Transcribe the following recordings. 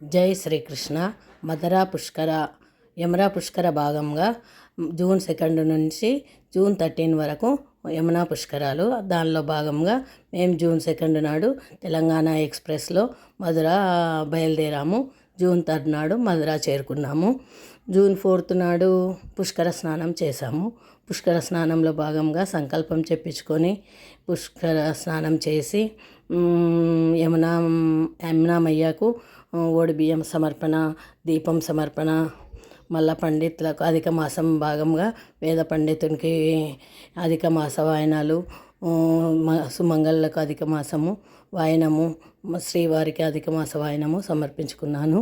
జై శ్రీకృష్ణ. మధురా పుష్కర యమునా పుష్కర భాగంగా జూన్ 2 నుంచి జూన్ 13 వరకు యమునా పుష్కరాలు. దానిలో భాగంగా మేము జూన్ 2 నాడు తెలంగాణ ఎక్స్ప్రెస్లో మధుర బయలుదేరాము. జూన్ 3 నాడు మధుర చేరుకున్నాము. జూన్ 4 నాడు పుష్కర స్నానం చేశాము. పుష్కర స్నానంలో భాగంగా సంకల్పం చెప్పించుకొని పుష్కర స్నానం చేసి యమునా మయ్యకు ఓడి బియ్యం సమర్పణ, దీపం సమర్పణ, మళ్ళా పండితులకు అధిక మాసం భాగంగా వేద పండితునికి అధిక మాస వాయనాలు, సుమంగళ్ళకు అధిక మాసము వాయనము, శ్రీవారికి అధిక మాస వాయనము సమర్పించుకున్నాను.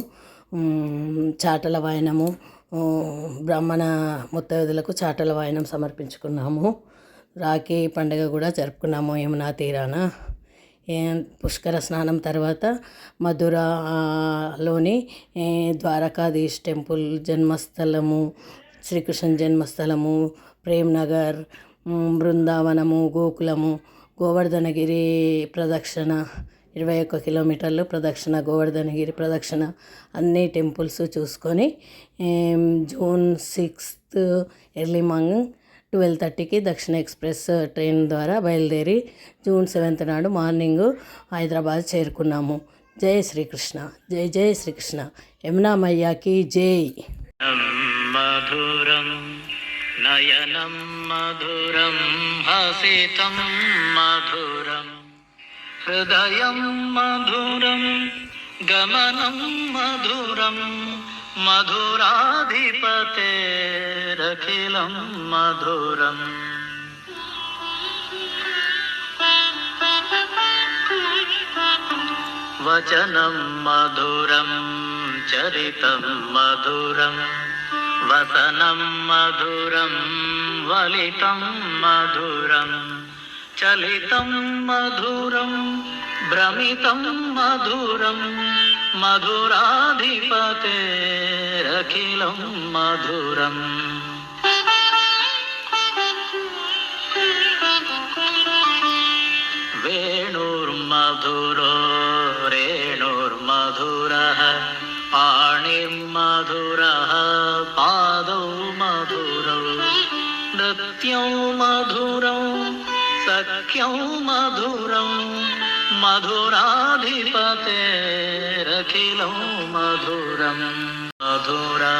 చాటల వాయనము, బ్రాహ్మణ ముత్తైదులకు చాటల వాయనం సమర్పించుకున్నాము. రాఖీ పండుగ కూడా జరుపుకున్నాము యమునా తీరాన. పుష్కర స్నానం తర్వాత మధురలోని ద్వారకాధీష్ టెంపుల్ జన్మస్థలము, శ్రీకృష్ణ జన్మస్థలము, ప్రేమ్ నగర్, బృందావనము, గోకులము, గోవర్ధనగిరి ప్రదక్షిణ 21 కిలోమీటర్లు ప్రదక్షిణ, గోవర్ధనగిరి ప్రదక్షిణ అన్ని టెంపుల్స్ చూసుకొని జూన్ 6 ఎర్లీ మార్నింగ్ 12:30కి దక్షిణ ఎక్స్ప్రెస్ ట్రైన్ ద్వారా బయలుదేరి జూన్ 7 నాడు మార్నింగ్ హైదరాబాద్ చేరుకున్నాము. జై శ్రీకృష్ణ. జై జై శ్రీకృష్ణ. యమునా మయ్యాకి జై. మధురం నయనం మధురం హసితం మధురం హృదయం మధురం గమనం మధురం మధురాధిపతేరఖిలం మధురం. వచనం మధురం చరితం మధురం వసనం మధురం వలితం మధురం చలితం మధురం భ్రమితం మధురం మధురాధిపతేరఖిలం మధురం. వేణుర్మధురో రేణుర్మధురః పాణిర్మధురః పాదౌ మధురౌ నృత్యం మధురం సఖ్యం మధురం మధురాధిపతేరఖిలం మధురం. మధురా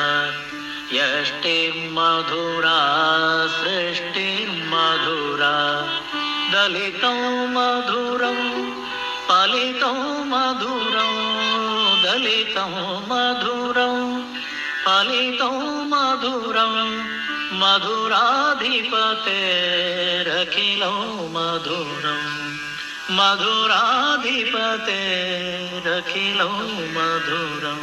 యష్టిర్మధురా సృష్టిర్మధురా దళితం మధురం ఫలితం మధురం దళితం మధురం ఫలితం మధురం మధురాధిపతేరఖిలం మధురం మధురాధిపతేరఖిలం మధురం.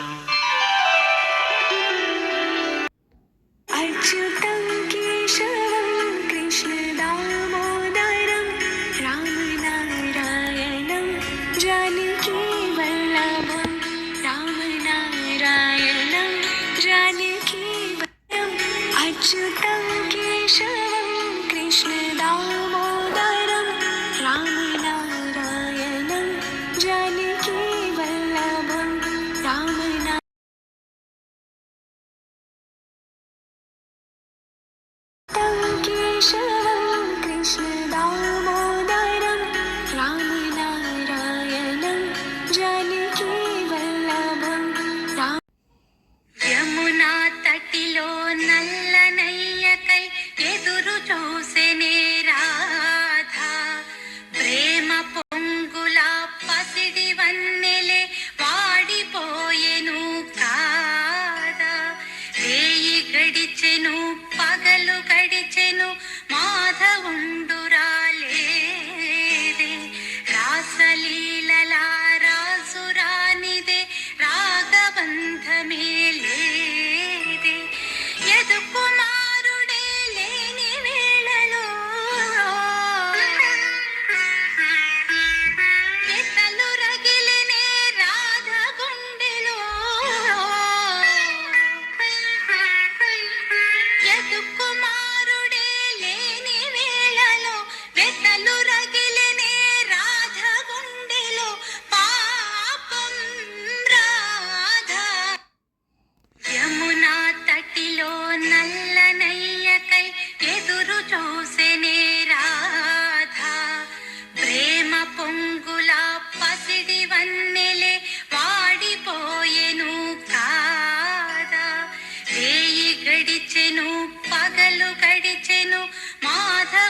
అచ్యుతం కేశవం కృష్ణ దామోదరం రామనారాయణం జానకీ వల్లభం రామనారాయణం జానకీ వల్లభం. అచ్యుతం కేశవం కృష్ణ దామోదరం రామనారాయణం జానకీ వల్లభం రామనారాయణం కేశవం కృష్ణ దామోదరం రామనారాయణం జానకీ వల్లభం. యమునా తటిలో నల్లనయ్యకై ఎదురు చూసెనే రాధా ప్రేమ పొంగుల పసిడి వన్నెలే వాడిపోయెను కాదా. వేయి గడిచెను పగలు గడిచెను మాధవుండురాలేదే రాసలీలల రాసురానిదే రాగబంధమే లేదే యదు కుమారుడే లేని వేళలో వెతలు రగిలినే రాధ గుండెలో యదు కుమారుడే లేని వేళలో వెతలు రగిలినే రాధ గుండెలో పాపం రాధ రాజేను మాధవుండురాలేదే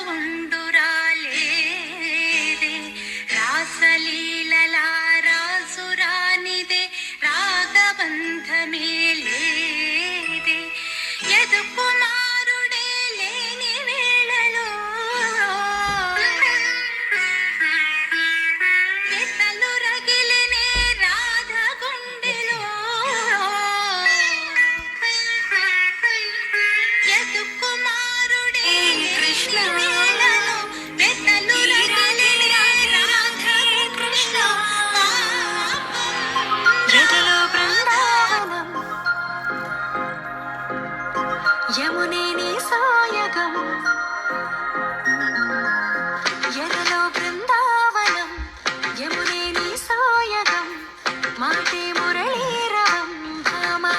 రాసలీలల రాసురానిదే రాగబంధమే లేదే యదు కుమారుడే లేని వేళలో వెతలు రగిలినే రాధ గుండెలో యదు కుమారుడే కృష్ణ వేళలో వెతలు రగిలినే రాధ కృష్ణ జగలో బృందావనం యమునే నీ సాయగం ఎదలో బృందావనం యమునే నీ సాయగం మాటే మురళీరవం భామా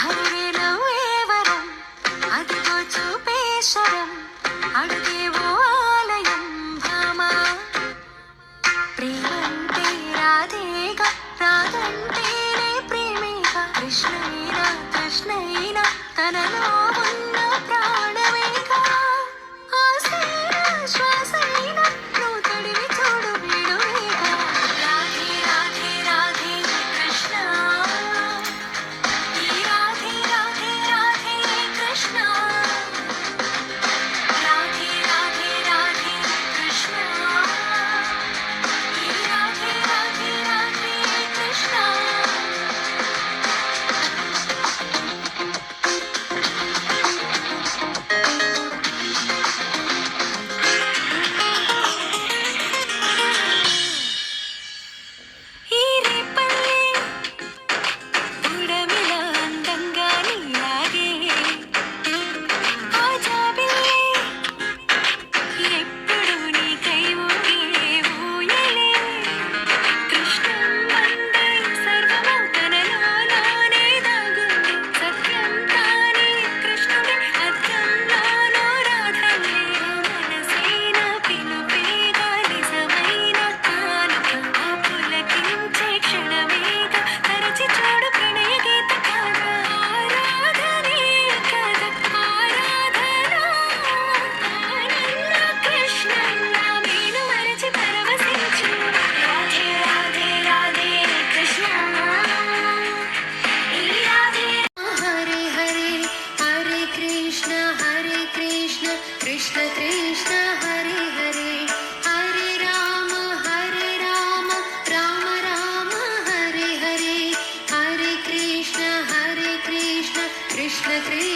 హరివే నవ్వేవరం అదిగో చూపేశ్వరం అడుగేవో ఆలయం భామా ప్రేమంటే రాధేగా రాగంటేనే ప్రేమేగా కృష్ణైనా కృష్ణైనా తనలో ఉన్న ప్రాణమేగా ఆశైనా శ్వాసైనా నువ్వు తడివి చూడు వేడువేగా రాధే రాధే రాధే కృష్ణ ఈ రాధే రాధే రాధే కృష్ణ రాధే రాధే రాధే కృష్ణ ఈ రాధే రాధే రాధే కృష్ణ ఈ రేపల్లె ఉడమిలా అందంగా నీలాగే ఆ జాబిల్లే ఎప్పుడు నీకై ఊగే ఊయలే కృష్ణం వందే సర్వము తనలోనే దాగుంది సత్యం తానే కృష్ణుడే అద్దంలోనూ రాధల్లే మనసైన పిలుపేగా నిజమైన కానుక ఆ పులకించే క్షణమేగా తరచి చూడు ప్రణయ గీత కాగా ఆరాధనే కదా ఆరాధన ఆనంద కృష్ణన్న మేను మరచి పరవశించు రాధే రాధే రాధే కృష్ణ ఈ రాధే హరే హరే హరే కృష్ణ కృష్ణ కృష్ణ హరే హరే హరే రామ రామ రామ హరే హరే హరే కృష్ణ కృష్ణ కృష్ణ